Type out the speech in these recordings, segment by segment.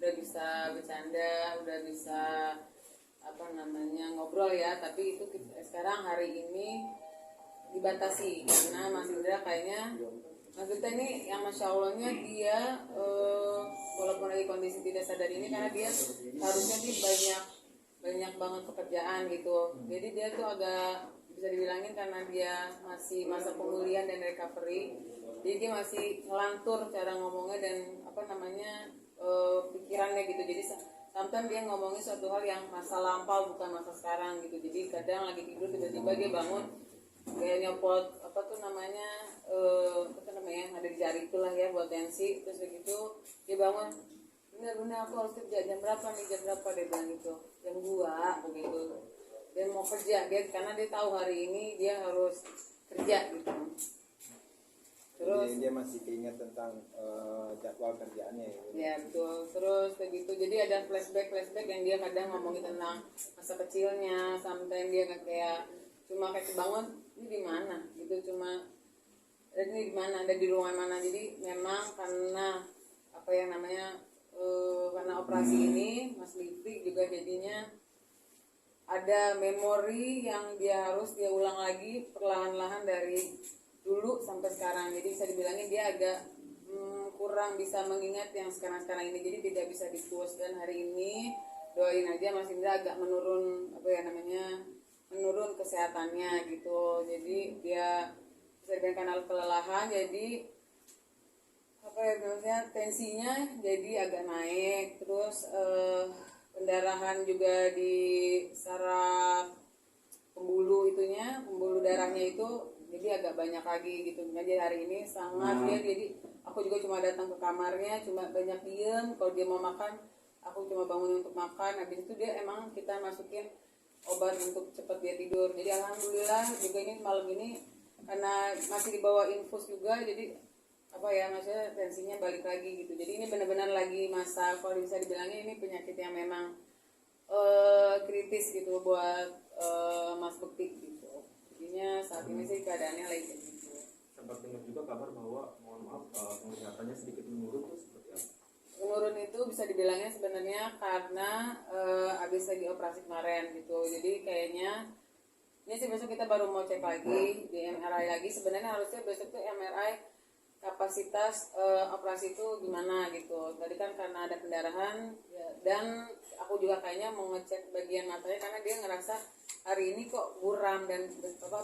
udah bisa bercanda, udah bisa apa namanya ngobrol ya, tapi itu sekarang hari ini dibatasi karena Mas Indra kayaknya Mas Indra ini yang Masya Allahnya dia walaupun lagi kondisi tidak sadar ini karena dia harusnya sih banyak banget pekerjaan gitu, jadi dia tuh agak bisa dibilangin karena dia masih masa pemulihan dan recovery, jadi dia masih ngelantur cara ngomongnya dan apa namanya pikirannya gitu, jadi sometimes dia ngomongin suatu hal yang masa lampau bukan masa sekarang gitu, jadi kadang lagi tidur tiba-tiba dia bangun kayak nyopot apa tuh namanya yang ada di jari itulah ya buat tensi, terus begitu dia bangun bener-bener aku harus kerja jam berapa dia bilang gitu, jam 2 begitu, dia mau kerja dia karena dia tahu hari ini dia harus kerja gitu. Terus dia masih keinget tentang jadwal kerjaannya ya betul, terus begitu jadi ada flashback yang dia kadang ngomongin tentang masa kecilnya, sampai dia kayak cuma kayak kebangun ini di mana gitu, cuma ini di mana, ada di ruangan mana, jadi memang karena apa yang namanya karena operasi ini Mas Lifrik juga jadinya ada memori yang dia harus dia ulang lagi perlahan-lahan dari dulu sampai sekarang, jadi bisa dibilangin dia agak kurang bisa mengingat yang sekarang ini, jadi tidak bisa di-push, dan hari ini doain aja Mas Indra agak menurun apa ya namanya menurun kesehatannya gitu, jadi dia bisa dibilang kelelahan, jadi apa ya maksudnya tensinya jadi agak naik, terus pendarahan juga di saraf pembuluh darahnya itu jadi agak banyak lagi gitu. Jadi hari ini sangat dia, jadi aku juga cuma datang ke kamarnya cuma banyak diem, kalau dia mau makan aku cuma bangun untuk makan, habis itu dia emang kita masukin obat untuk cepat dia tidur. Jadi alhamdulillah juga ini malam ini karena masih dibawa infus juga, jadi apa ya maksudnya tensinya balik lagi gitu, jadi ini benar-benar lagi masa kalau bisa dibilangnya ini penyakit yang memang kritis gitu buat Mas Bektik gitu, jadinya saat ini sih keadaannya lagi kayak gitu. Sempat dengar juga kabar bahwa mohon maaf penglihatannya sedikit menurun, tuh seperti apa? Menurun itu bisa dibilangnya sebenarnya karena habis lagi operasi kemarin gitu, jadi kayaknya ini sih besok kita baru mau cek lagi di MRI lagi, sebenarnya harusnya besok tuh MRI kapasitas operasi itu gimana gitu. Tadi kan karena ada pendarahan ya, dan aku juga kayaknya mau ngecek bagian matanya karena dia ngerasa hari ini kok buram dan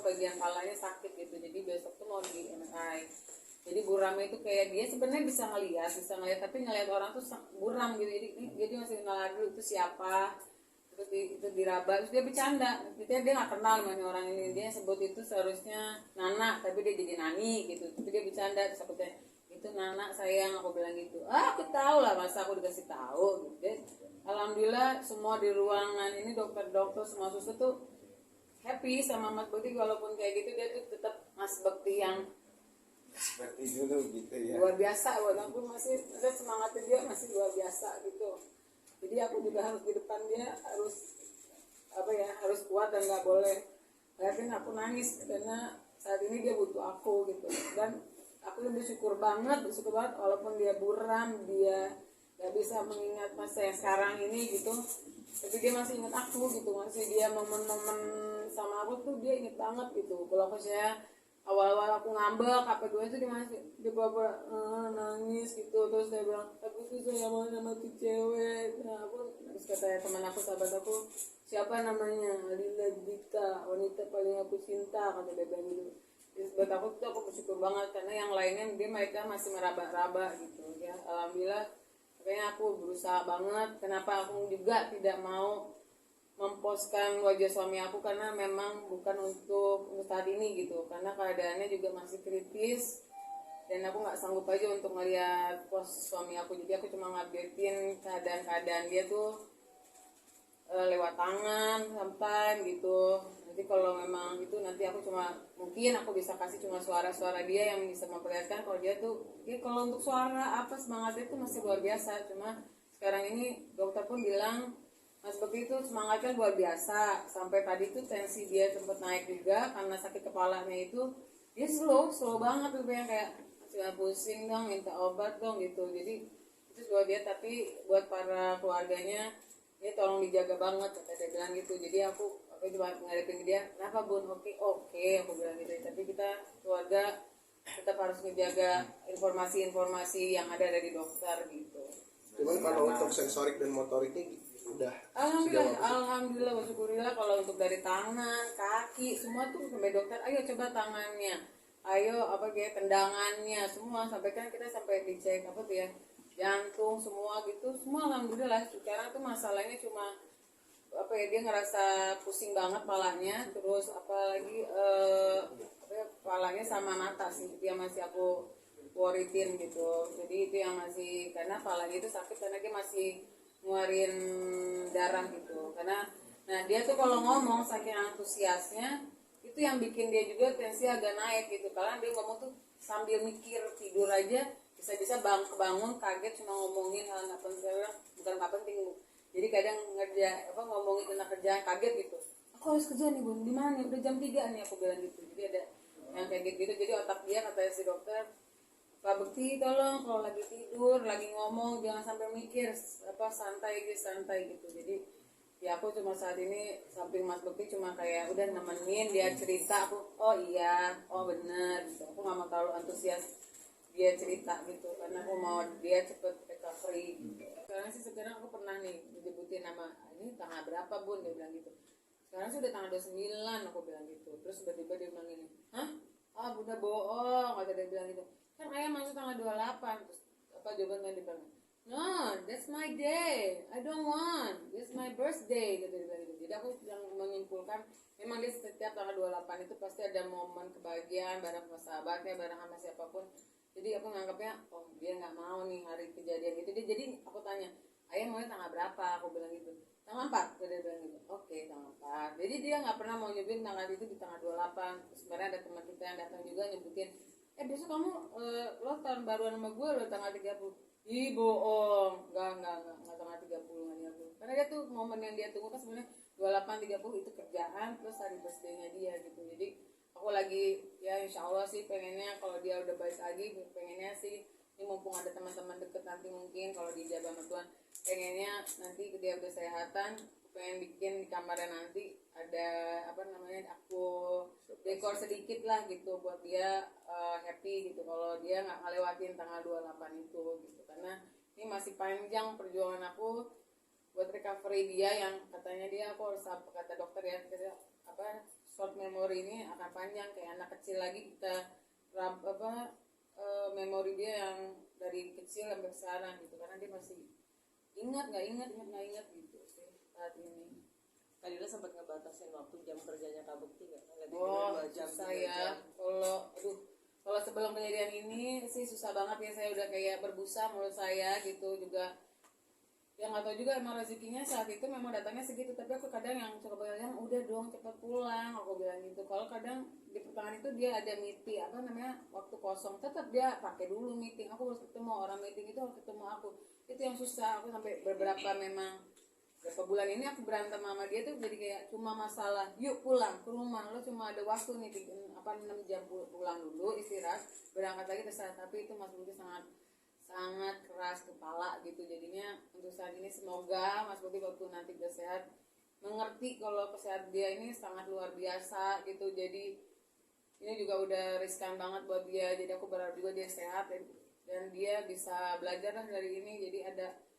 bagian palanya sakit gitu. Jadi besok tuh mau di MRI. Jadi buramnya itu kayak dia sebenarnya bisa ngelihat tapi ngelihat orang tuh buram gitu. Jadi masih ngelihat dulu itu siapa. Terus itu diraba, terus dia bercanda, dia nggak kenal sama orang ini, dia sebut itu seharusnya Nana tapi dia jadi Nani gitu, tapi dia bercanda, terus aku tanya itu Nana sayang, aku bilang gitu, aku tahu lah masa aku dikasih tahu gitu. Jadi, alhamdulillah semua di ruangan ini dokter semua suster tuh happy sama Mas Bekti, walaupun kayak gitu dia tuh tetap Mas Bekti yang seperti dulu gitu ya, luar biasa buat aku, masih semangatnya dia masih luar biasa gitu. Jadi aku juga harus di depan dia harus kuat dan nggak boleh liatin aku nangis karena saat ini dia butuh aku gitu. Dan aku bersyukur banget walaupun dia buram, dia nggak bisa mengingat masa yang sekarang ini gitu, tapi dia masih ingat aku gitu, masih dia momen-momen sama aku tuh dia inget banget gitu. Kalau aku awal-awal aku ngambek itu dia bawa nangis gitu, terus saya bilang aku tuh sayang sama tuh cewek. Nah terus kata teman aku, sahabat aku, siapa namanya, Lila Dita, wanita paling aku cinta, kata dia bilang gitu. Terus buat aku tuh aku bersyukur banget karena yang lainnya mereka masih meraba-raba gitu ya. Alhamdulillah kayaknya aku berusaha banget. Kenapa aku juga tidak mau memposkan wajah suami aku karena memang bukan untuk saat ini gitu, karena keadaannya juga masih kritis dan aku nggak sanggup aja untuk ngeliat pos suami aku. Jadi aku cuma ngupdatein keadaan dia tuh lewat tangan sampai gitu. Nanti kalau memang itu nanti aku mungkin aku bisa kasih cuma suara-suara dia yang bisa memperlihatkan kalau dia tuh kalau untuk suara semangatnya itu masih luar biasa. Cuma sekarang ini dokter pun bilang Mas Bekti itu semangatnya luar biasa, sampai tadi tuh tensi dia sempat naik juga karena sakit kepalanya itu, dia slow banget tuh, yang kayak masih pusing dong, minta obat dong gitu. Jadi Terus buat dia, tapi buat para keluarganya ini tolong dijaga banget, kata dia bilang gitu. Jadi aku cuma ngadepin dia, kenapa Bun? Oke aku bilang gitu. Tapi kita keluarga tetap harus menjaga informasi-informasi yang ada dari dokter gitu. Cuman kalau untuk sensorik dan motoriknya udah Alhamdulillah wasyukurillah. Kalau untuk dari tangan, kaki, semua tuh sampai dokter, ayo coba tangannya, ayo tendangannya, semua sampai kan kita sampai dicek jantung semua gitu, semua alhamdulillah. Sekarang tuh masalahnya cuma dia ngerasa pusing banget palanya, terus apalagi palanya sama mata sih dia masih aku worritin gitu. Jadi itu yang masih, karena palanya itu sakit karena dia masih ngeluarin darah gitu. Karena dia tuh kalau ngomong saking antusiasnya itu yang bikin dia juga tensi agak naik gitu. Karena dia ngomong tuh sambil mikir, tidur aja bisa-bisa kebangun kaget cuma ngomongin hal nggak penting, bukan nggak penting. Jadi kadang ngomongin tentang kerjaan kaget gitu. Aku harus kerja nih Bun, di mana nih? Udah jam 3 nih, aku bilang gitu. Jadi ada yang kayak gitu. Jadi otak dia, kata si dokter, Pak Bekti tolong kalau lagi tidur, lagi ngomong jangan sampai mikir, santai gitu. Jadi ya aku cuma saat ini samping Mas Bekti cuma kayak udah nemenin dia cerita, aku oh iya, oh bener gitu. Aku nggak mau terlalu antusias dia cerita gitu, karena aku mau dia cepet recovery gitu. Sekarang aku pernah nih disebutin nama, ini tanggal berapa Bun, dia bilang gitu. Sekarang sudah tanggal 29, aku bilang gitu. Terus tiba-tiba dia bilang gini, hah? Bunda bohong, kata dia bilang gitu. Kan ayah masuk tanggal 28. Terus jawaban dia bilang, no, that's my day, I don't want, that's my birthday, kata dia bilang gitu. Jadi aku yang menyimpulkan, memang dia setiap tanggal 28 itu pasti ada momen kebahagiaan bareng sama sahabatnya, bareng sama siapapun. Jadi aku nganggapnya, oh dia nggak mau nih hari kejadian gitu. Jadi aku tanya, ayah maunya tanggal berapa? Aku bilang gitu, tanggal 4. Dia bilang gitu, oke tanggal 4. Jadi dia nggak pernah mau nyebutin tanggal itu di tanggal 28. Terus sebenarnya ada teman kita yang datang juga nyebutin, besok kamu lo tahun baruan sama gue lo tanggal 30. Ih bohong, nggak tanggal 30 nggak nyambung. Karena dia tuh momen yang dia tunggu kan sebenarnya 28 30 itu kerjaan plus hari birthday-nya dia gitu. Jadi aku lagi ya insya Allah sih pengennya kalau dia udah baik lagi, pengennya sih ini mumpung ada teman-teman deket nanti mungkin kalau dijaga sama Tuhan, pengennya nanti dia udah sehatan, pengen bikin di kamarnya nanti ada aku dekor sedikit lah gitu buat dia happy gitu kalau dia nggak ngelewatin tanggal 28 itu gitu. Karena ini masih panjang perjuangan aku buat recovery dia, yang katanya dia aku harus kata dokter ya short memory ini akan panjang kayak anak kecil lagi, kita memori dia yang dari kecil sampai sekarang gitu, karena dia masih ingat nggak ingat gitu sih saat ini. Kadila sempat ngebatasin waktu jam kerjanya Kak Bekti nggak? Saya kalau sebelum kejadian ini sih susah banget ya, saya udah kayak berbusa menurut saya gitu juga. Yang nggak tahu juga emang rezekinya saat itu memang datangnya segitu, tapi aku kadang yang suka bilang udah dong cepat pulang, aku bilang gitu. Kalau kadang di pertengahan itu dia ada meeting waktu kosong, tetap dia pakai dulu meeting, aku harus ketemu orang meeting itu, harus ketemu aku, itu yang susah. Aku sampai beberapa bulan ini aku berantem sama dia tuh jadi kayak cuma masalah yuk pulang ke rumah, lo cuma ada waktu nih 6 jam pulang dulu istirahat berangkat lagi terserah. Tapi itu Mas Budi sangat keras kepala gitu. Jadinya untuk saat ini semoga Mas Budi waktu nanti udah sehat mengerti kalau kesehatan dia ini sangat luar biasa gitu. Jadi ini juga udah riskan banget buat dia, jadi aku berharap juga dia sehat dan dia bisa belajar lah dari ini. Jadi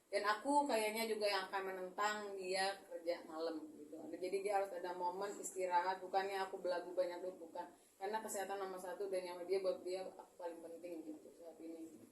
dan aku kayaknya juga yang akan menentang dia kerja malam gitu. Jadi dia harus ada momen istirahat, bukannya aku belagu banyak duit, bukan, karena kesehatan nomor 1 dan yang dia buat dia aku paling penting gitu saat ini.